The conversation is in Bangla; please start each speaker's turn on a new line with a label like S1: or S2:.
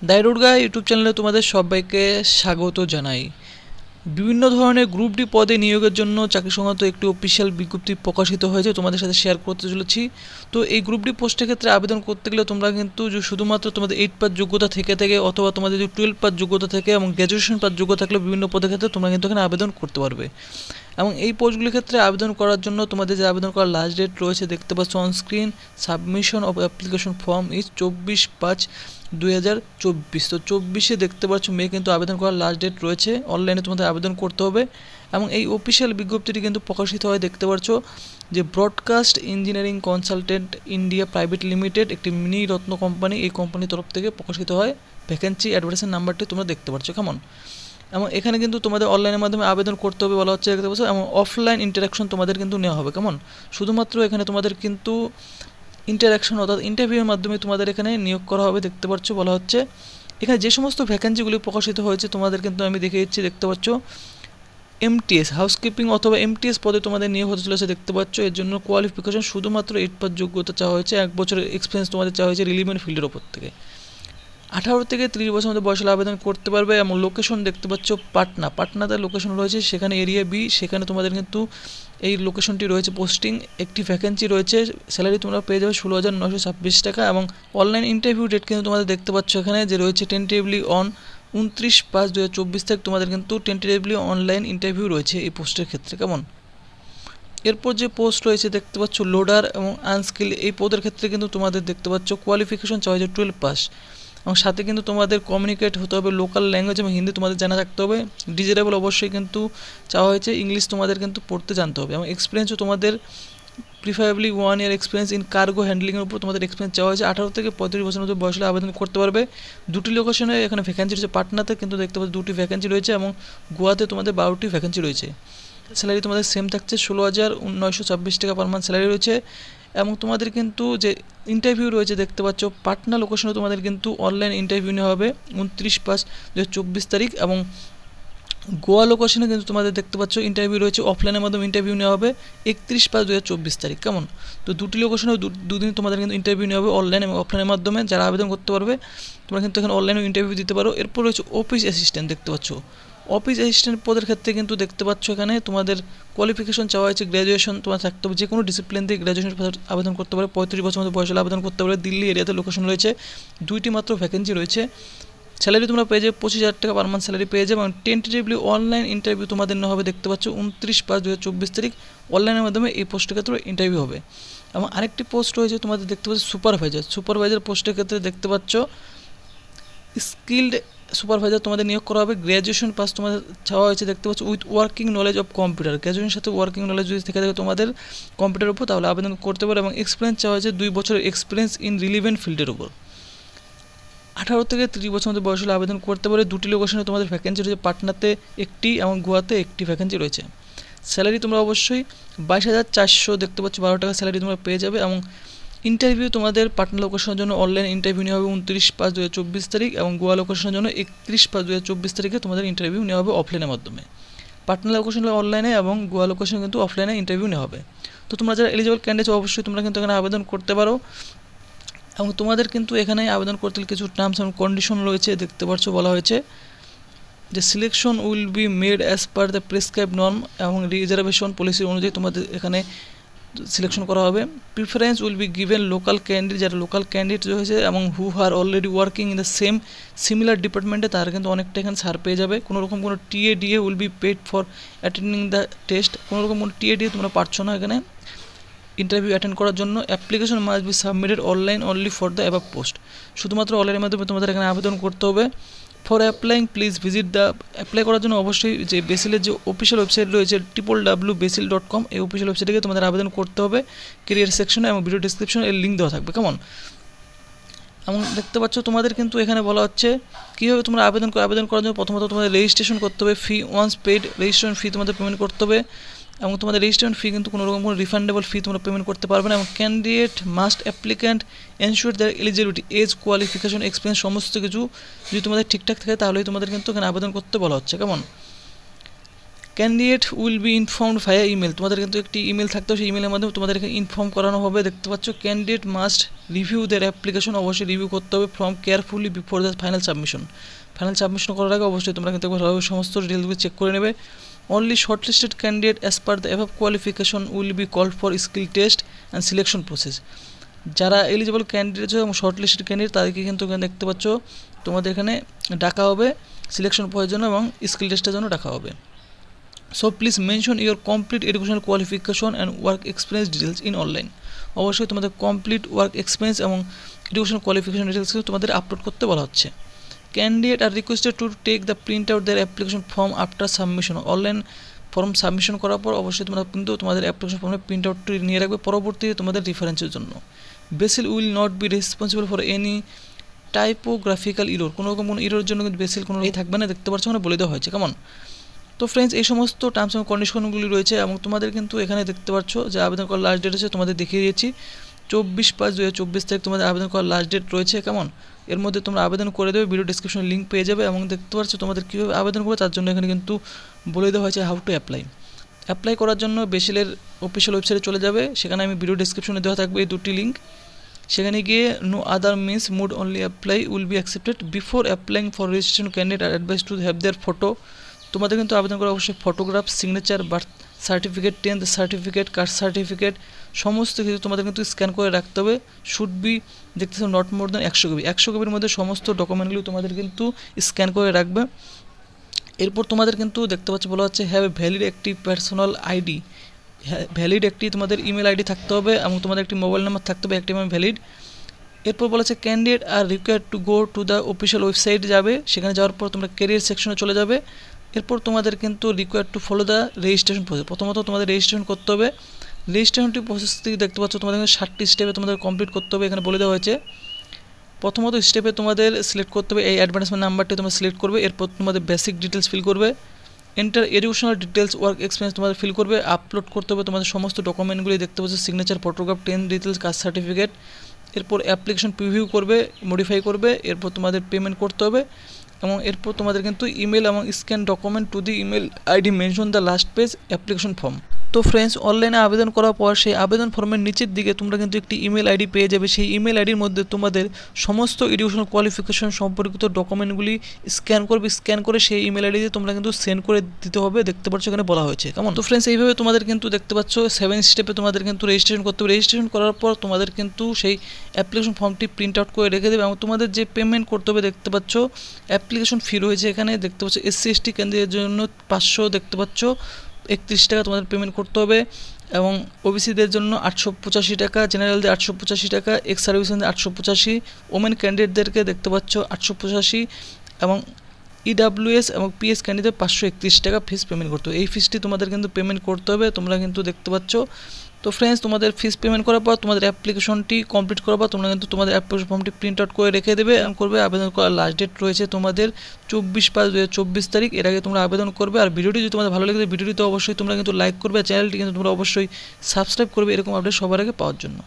S1: দাইরুডগা ইউটিউব চ্যানেলে তোমাদের সবাইকে স্বাগত জানাই। বিভিন্ন ধরনের গ্রুপ ডি পদে নিয়োগের জন্য চাকরি সংক্রান্ত একটি অফিসিয়াল বিজ্ঞপ্তি প্রকাশিত হয়েছে, তোমাদের সাথে শেয়ার করতে চলেছি। তো এই গ্রুপ ডি পোস্টের ক্ষেত্রে আবেদন করতে গেলে তোমরা কিন্তু শুধুমাত্র তোমাদের 8 পাস যোগ্যতা থেকে অথবা তোমাদের যদি 12 পাস যোগ্যতা থেকে এবং গ্র্যাজুয়েশন পাস যোগ্যতা থাকলে বিভিন্ন পদের ক্ষেত্রে তোমরা কিন্তু এখানে আবেদন করতে পারবে। এবং এই পোস্টগুলির ক্ষেত্রে আবেদন করার জন্য তোমাদের যে আবেদন করার লাস্ট ডেট রয়েছে দেখতে পাচ্ছ on screen. Submission of application form is 24/5/2024। তো 24-এ দেখতে পাচ্ছ মে কিন্তু আবেদন করার লাস্ট ডেট রয়েছে। অনলাইনে তোমাদের আবেদন করতে হবে এবং এই অফিসিয়াল বিজ্ঞপ্তিটি কিন্তু প্রকাশিত হয় দেখতে পাচ্ছ যে broadcast engineering consultant India private limited, একটি মিনি রত্ন কোম্পানি, এই কোম্পানির তরফ থেকে প্রকাশিত হয়। ভ্যাকেন্সি অ্যাডভার্টাইজের নাম্বারটি তোমরা দেখতে পাচ্ছ কেমন। এবং এখানে কিন্তু তোমাদের অনলাইনের মাধ্যমে আবেদন করতে হবে বলা হচ্ছে দেখতে পাচ্ছ, এবং অফলাইন ইন্টারাকশন তোমাদের কিন্তু নেওয়া হবে কেমন। শুধুমাত্র এখানে তোমাদের কিন্তু ইন্টারাকশন অর্থাৎ ইন্টারভিউয়ের মাধ্যমে তোমাদের এখানে নিয়োগ করা হবে দেখতে পাচ্ছ বলা হচ্ছে। এখানে যে সমস্ত ভ্যাকেন্সিগুলি প্রকাশিত হয়েছে তোমাদের কিন্তু আমি দেখে দিচ্ছি দেখতে পাচ্ছ। এমটিএস হাউসকিপিং অথবা এমটিএস পদে তোমাদের নিয়োগ হতে চলেছে দেখতে পাচ্ছ। এর জন্য কোয়ালিফিকেশন শুধুমাত্র 8 পাস যোগ্যতা চাওয়া হয়েছে, 1 বছরের এক্সপিরিয়েন্স তোমাদের চাওয়া হয়েছে রিলিভেন্ট ফিল্ডের ওপর থেকে। 18 থেকে 30 বছর মধ্যে বয়স হলে আবেদন করতে পারবে। এবং লোকেশন দেখতে পাচ্ছ পাটনাতে লোকেশন রয়েছে, সেখানে এরিয়া বি, সেখানে তোমাদের কিন্তু এই লোকেশনটি রয়েছে পোস্টিং। একটি ভ্যাকেন্সি রয়েছে, স্যালারি তোমরা পেয়ে যাবে 16,926 টাকা। এবং অনলাইন ইন্টারভিউ ডেট কিন্তু তোমাদের দেখতে পাচ্ছ এখানে যে রয়েছে টেন্টেটিভলি অন 29/5/2024 থেকে তোমাদের কিন্তু টেন্টেটিভলি অনলাইন ইন্টারভিউ রয়েছে এই পোস্টের ক্ষেত্রে কেমন। এরপর যে পোস্ট রয়েছে দেখতে পাচ্ছ লোডার এবং আনস্কিল, এই পদের ক্ষেত্রে কিন্তু তোমাদের দেখতে পাচ্ছ কোয়ালিফিকেশন চাওয়া হয়েছে 12 পাস এবং সাথে কিন্তু তোমাদের কমিউনিকেট হতে হবে লোকাল ল্যাঙ্গুয়েজ এবং হিন্দি তোমাদের জানা থাকতে হবে। ডিজিটেবল অবশ্যই কিন্তু চাওয়া হয়েছে, ইংলিশ তোমাদের কিন্তু পড়তে জানতে হবে। এবং এক্সপিরিয়েন্সও তোমাদের preferably 1 year experience in cargo হ্যান্ডলিংয়ের উপর তোমাদের এক্সপিরিয়েন্স চাওয়া হয়েছে। 18 থেকে 35 বছরের মধ্যে বয়স হলে আবেদন করতে পারবে। দুটি লোকেশনে এখানে ভ্যাকেন্সি রয়েছে, পাটনাতে কিন্তু দেখতে পাচ্ছ 2টি ভ্যাকেন্সি রয়েছে এবং গোয়াতে তোমাদের 12টি ভ্যাকেন্সি রয়েছে। স্যালারি তোমাদের সেম থাকছে, 16,926 টাকা পার মান্থ স্যালারি রয়েছে। এবং তোমাদের কিন্তু যে ইন্টারভিউ রয়েছে দেখতে পাচ্ছ পাটনা লোকেশনে তোমাদের কিন্তু অনলাইন ইন্টারভিউ নেওয়া হবে 29/5/2024 তারিখ। এবং গোয়া লোকেশনে কিন্তু তোমাদের দেখতে পাচ্ছ ইন্টারভিউ রয়েছে, অফলাইনের মাধ্যমে ইন্টারভিউ নেওয়া হবে 31/5/2024 তারিখ কেমন। তো দুটি লোকেশনে দুদিন তোমাদের কিন্তু ইন্টারভিউ নেওয়া হবে অনলাইন এবং অফলাইনের মাধ্যমে। যারা আবেদন করতে পারবে তোমরা কিন্তু এখানে অনলাইনে ইন্টারভিউ দিতে পারো। এরপর রয়েছে অফিস অ্যাসিস্ট্যান্ট দেখতে পাচ্ছ। অফিস অ্যাসিস্ট্যান্ট পদের ক্ষেত্রে কিন্তু দেখতে পাচ্ছ এখানে তোমাদের কোয়ালিফিকেশন চাওয়া হয়েছে গ্র্যাজুয়েশন তোমার থাকতে হবে, যে কোনো ডিসিপ্লিন থেকে গ্র্যাজুয়েশন আবেদন করতে পারে। 35 বছর মধ্যে বয়স হলে আবেদন করতে পারে। দিল্লি এরিয়াতে লোকেশন রয়েছে, 2টি মাত্র ভ্যাকেন্সি রয়েছে। স্যালারি তোমরা পেয়ে যাবে 25,000 টাকা পার মান্থ স্যালারি পেয়ে যাবে। এবং টেন্টেটিভলি অনলাইন ইন্টারভিউ তোমাদের নেওয়া হবে দেখতে পাচ্ছ 29/5/2024 তারিখ। অনলাইনের মাধ্যমে এই পোস্টের ক্ষেত্রে ইন্টারভিউ হবে। এবং আরেকটি পোস্ট রয়েছে তোমাদের দেখতে পাচ্ছ সুপারভাইজার পোস্টের ক্ষেত্রে দেখতে পাচ্ছ স্কিল্ড সুপারভাইজার তোমাদের নিয়োগ করা হবে। গ্র্যাজুয়েশন পাস তোমাদের চাওয়া হয়েছে দেখতে পাচ্ছ with working knowledge of computer. গ্র্যাজুয়েশনের সাথে ওয়ার্কিং নলেজ যদি থেকে থাকে তোমাদের কম্পিউটারের উপর তাহলে আবেদন করতে পারে। এবং এক্সপিরিয়েন্স চাওয়া হয়েছে 2 বছরের এক্সপিরিয়েন্স ইন রিলিভেন্ট ফিল্ডের উপর। 18 থেকে 30 বছর মধ্যে বয়স হলে আবেদন করতে পারে। দুটি লোকেশনে তোমাদের ভ্যাকেন্সি রয়েছে, পাটনাতে একটি এবং গোয়াতে একটি ভ্যাকেন্সি রয়েছে। স্যালারি তোমরা অবশ্যই 22,400 দেখতে পাচ্ছ 12 টাকা স্যালারি তোমরা পেয়ে যাবে। এবং ইন্টারভিউ তোমাদের পাটনা লোকেশনের জন্য অনলাইন ইন্টারভিউ নেওয়া হবে 29/5/2024 তারিখ এবং গোয়া লোকেশনের জন্য 31/5/2024 তারিখে তোমাদের ইন্টারভিউ নেওয়া হবে অফলাইনের মাধ্যমে। পাটনা লোকেশন অনলাইনে এবং গোয়া লোকেশনে কিন্তু অফলাইনে ইন্টারভিউ নেওয়া হবে। তো তোমরা যারা এলিজিবল ক্যান্ডিডেট অবশ্যই তোমরা কিন্তু এখানে আবেদন করতে পারো। এবং তোমাদের কিন্তু এখানে আবেদন করতে কিছু টার্মস এবং কন্ডিশন রয়েছে দেখতে পাচ্ছ বলা হয়েছে যে selection will be made as per the prescribe norm এবং রিজার্ভেশন পলিসি অনুযায়ী তোমাদের এখানে সিলেকশন করা হবে। Preference will be given local candidate, যারা লোকাল ক্যান্ডিডেট রয়েছে এবং who are already working in the similar ডিপার্টমেন্টে তারা কিন্তু অনেকটা এখানে ছাড় পেয়ে যাবে। কোনো রকম কোনো TA DA will be paid for attending the test. কোনো রকম কোনো টিএডিএ তোমরা পাচ্ছ না এখানে ইন্টারভিউ অ্যাটেন্ড করার জন্য। Application must be submitted online only for the above post. শুধুমাত্র অনলাইনের মাধ্যমে তোমাদের এখানে আবেদন করতে হবে। For applying please visit the, apply করার জন্য অবশ্যই যে বেসিলের যে অফিসিয়াল ওয়েবসাইট রয়েছে www.basil.com, এই অফিসিয়াল ওয়েবসাইটে গিয়ে তোমাদের আবেদন করতে হবে। কেরিয়ার সেকশনে এবং ভিডিও ডিসক্রিপশনে এর লিঙ্ক দেওয়া থাকবে কেমন। এবং দেখতে পাচ্ছ তোমাদের কিন্তু এখানে বলা হচ্ছে কীভাবে তোমরা আবেদন করার জন্য প্রথমত তোমাদের রেজিস্ট্রেশন করতে হবে। ফি ওয়ান্স পেড, রেজিস্ট্রেশন ফি তোমাদের পেমেন্ট করতে হবে। এবং তোমাদের রেজিস্ট্রেশন ফি কিন্তু কোনো রকম কোনো রিফান্ডেবল ফি তোমরা পেমেন্ট করতে পারবে না। এবং candidate must applicant ensure their eligibility age qualification experience সমস্ত কিছু যদি তোমাদের ঠিকঠাক থাকে তাহলেই তোমাদের কিন্তু এখানে আবেদন করতে বলা হচ্ছে কেমন। Candidate will be informed via email, তোমাদের কিন্তু একটি ইমেল থাকতে হবে, সেই ইমেলের মাধ্যমে তোমাদের এখানে ইনফর্ম করানো হবে। দেখতে পাচ্ছ candidate must review their application, অবশ্যই রিভিউ করতে হবে from carefully before the final submission. Final submission করার আগে অবশ্যই তোমরা কিন্তু একবার সমস্ত ডিটেলসগুলো চেক করে নেবে। Only shortlisted candidate as per the above qualification will be called for skill test and selection process. যারা এলিজিবল ক্যান্ডিডেট আছে এবং শর্টলিস্টেড ক্যান্ডিডেট তাদেরকে কিন্তু দেখতে পাচ্ছ তোমাদের এখানে ডাকা হবে সিলেকশন পাওয়ার জন্য এবং স্কিল টেস্টের জন্য ডাকা হবে। So please mention your complete educational qualification and work experience details in online. অবশ্যই তোমাদের কমপ্লিট ওয়ার্ক এক্সপিরিয়েন্স এবং এডুকেশনাল কোয়ালিফিকেশন ডিটেলস তোমাদের আপলোড করতে বলা হচ্ছে। Candidate are requested to take the print out their application form after submission. Online form submission করার পর অবশ্যই তোমরা কিন্তু তোমাদের অ্যাপ্লিকেশন ফর্মের প্রিন্ট আউটটি নিয়ে রাখবে পরবর্তীতে তোমাদের রেফারেন্সের জন্য। Basil will not be responsible for any typographical error, কোনো রকম কোনো ইরোর জন্য কিন্তু বেসিল কোনো থাকবে না, দেখতে পাচ্ছ মানে বলে দেওয়া হয়েছে কেমন। তো ফ্রেন্ডস এই সমস্ত টার্মস এবং কন্ডিশনগুলি রয়েছে এবং তোমাদের কিন্তু এখানে দেখতে পাচ্ছ যে আবেদন করার লাস্ট ডেট আছে, তোমাদের দেখিয়ে দিয়েছি 24/5/2024 তারিখ তোমাদের আবেদন করার লাস্ট ডেট রয়েছে কেমন। এর মধ্যে তোমরা আবেদন করে দেবে, ভিডিও ডিসক্রিপশনে লিঙ্ক পেয়ে যাবে এবং দেখতে পাচ্ছ তোমাদের কীভাবে আবেদন করবে তার জন্য এখানে কিন্তু বলে দেওয়া হয়েছে হাউ টু অ্যাপ্লাই করার জন্য বেসিলের অফিসিয়াল ওয়েবসাইটে চলে যাবে, সেখানে আমি ভিডিও ডিসক্রিপশনে দেওয়া থাকবে এই দুটি লিঙ্ক, সেখানে গিয়ে no other means mode only apply will be accepted before applying for registration candidate are advise to have their photo. তোমাদের কিন্তু আবেদন করা অবশ্যই photograph, signature, birth certificate, 10th certificate, caste certificate সমস্ত কিছু তোমাদের কিন্তু স্ক্যান করে রাখতে হবে। শুড বি দেখতেছো নট মোর দ্যান 100 কপি, 100 কপির মধ্যে সমস্ত ডকুমেন্টগুলো তোমাদের কিন্তু স্ক্যান করে রাখবে। এরপর তোমাদের কিন্তু দেখতে পাচ্ছ বলা হচ্ছে হ্যাভ এ ভ্যালিড একটি পার্সোনাল আইডি, ভ্যালিড একটি তোমাদের ইমেল আইডি থাকতে হবে এবং তোমাদের একটি মোবাইল নাম্বার থাকতে হবে একটি ভ্যালিড। এরপর বলেছে candidate R required to go to the official website যাবে, সেখানে যাওয়ার পর তোমরা ক্যারিয়ার সেকশনে চলে যাবে। এরপর তোমাদের কিন্তু required to follow the registration process, প্রথমত তোমাদের রেজিস্ট্রেশন করতে হবে। রেজিস্ট্রেশনটি প্রসেস থেকে দেখতে পাচ্ছ তোমাদের 60টি স্টেপে তোমাদের কমপ্লিট করতে হবে, এখানে বলে দেওয়া হয়েছে। প্রথমত স্টেপে তোমাদের সিলেক্ট করতে হবে এই অ্যাডভার্টাইজমেন্ট নাম্বারটি তোমরা সিলেক্ট করবে, এরপর তোমাদের বেসিক ডিটেলস ফিল করবে, enter educational details, work experience তোমাদের ফিল করবে, আপলোড করতে হবে তোমাদের সমস্ত ডকুমেন্টগুলি দেখতে পাচ্ছ signature, photograph, 10 details, caste certificate. এরপর অ্যাপ্লিকেশন প্রিভিউ করবে, মডিফাই করবে, এরপর তোমাদের পেমেন্ট করতে হবে এবং এরপর তোমাদের কিন্তু ইমেল এবং scan document to the email ID mention the last page application form. তো ফ্রেন্ডস অনলাইনে আবেদন করার পর সেই আবেদন ফর্মের নিচের দিকে তোমরা কিন্তু একটি ইমেল আইডি পেয়ে যাবে, সেই ইমেল আইডির মধ্যে তোমাদের সমস্ত এডুকেশনাল কোয়ালিফিকেশন সম্পর্কিত ডকুমেন্টগুলি স্ক্যান করবে, স্ক্যান করে সেই ইমেল আইডিতে তোমরা কিন্তু সেন্ড করে দিতে হবে, দেখতে পাচ্ছ এখানে বলা হয়েছে কেমন। তো ফ্রেন্ডস এইভাবে তোমাদের কিন্তু দেখতে পাচ্ছ 7 স্টেপে তোমাদের কিন্তু রেজিস্ট্রেশন করতে হবে। রেজিস্ট্রেশন করার পর তোমাদের কিন্তু সেই অ্যাপ্লিকেশন ফর্মটি প্রিন্ট আউট করে রেখে দেবে এবং তোমাদের যে পেমেন্ট করতে হবে দেখতে পাচ্ছ অ্যাপ্লিকেশন ফি রয়েছে এখানে দেখতে পাচ্ছ SC ST ক্যান্ডিডেটের জন্য 500 দেখতে পাচ্ছ 31 টাকা তোমাদের পেমেন্ট করতে হবে এবং ওবিসিদের জন্য 885 টাকা, জেনারেলদের 885 টাকা, এক্স সার্ভিসম্যানদের 885, ওমেন ক্যান্ডিডেটদেরকে দেখতে পাচ্ছ 885 এবং EWS এবং PS ক্যান্ডিডেট 531 টাকা ফিস পেমেন্ট করতে হবে। এই ফিসটি তোমাদের কিন্তু পেমেন্ট করতে হবে, তোমরা কিন্তু দেখতে পাচ্ছ। তো ফ্রেন্ডস তোমাদের ফিস পেমেন্ট করার পর তোমাদের অ্যাপ্লিকেশনটি কমপ্লিট করার পর তোমরা কিন্তু তোমাদের অ্যাপ্লিকেশন ফর্মটি প্রিন্ট আউট করে রেখে দেবে এবং করবে। আবেদন করার লাস্ট ডেট রয়েছে তোমাদের 24/5/2024 তারিখ, এর আগে তোমরা আবেদন করবে। আর ভিডিওটি যদি তোমাদের ভালো লাগে ভিডিওটি তো অবশ্যই তোমরা কিন্তু লাইক করবে, চ্যানেলটি কিন্তু তোমরা অবশ্যই সাবস্ক্রাইব করবে এরকম আপডেট সবার আগে পাওয়ার জন্য।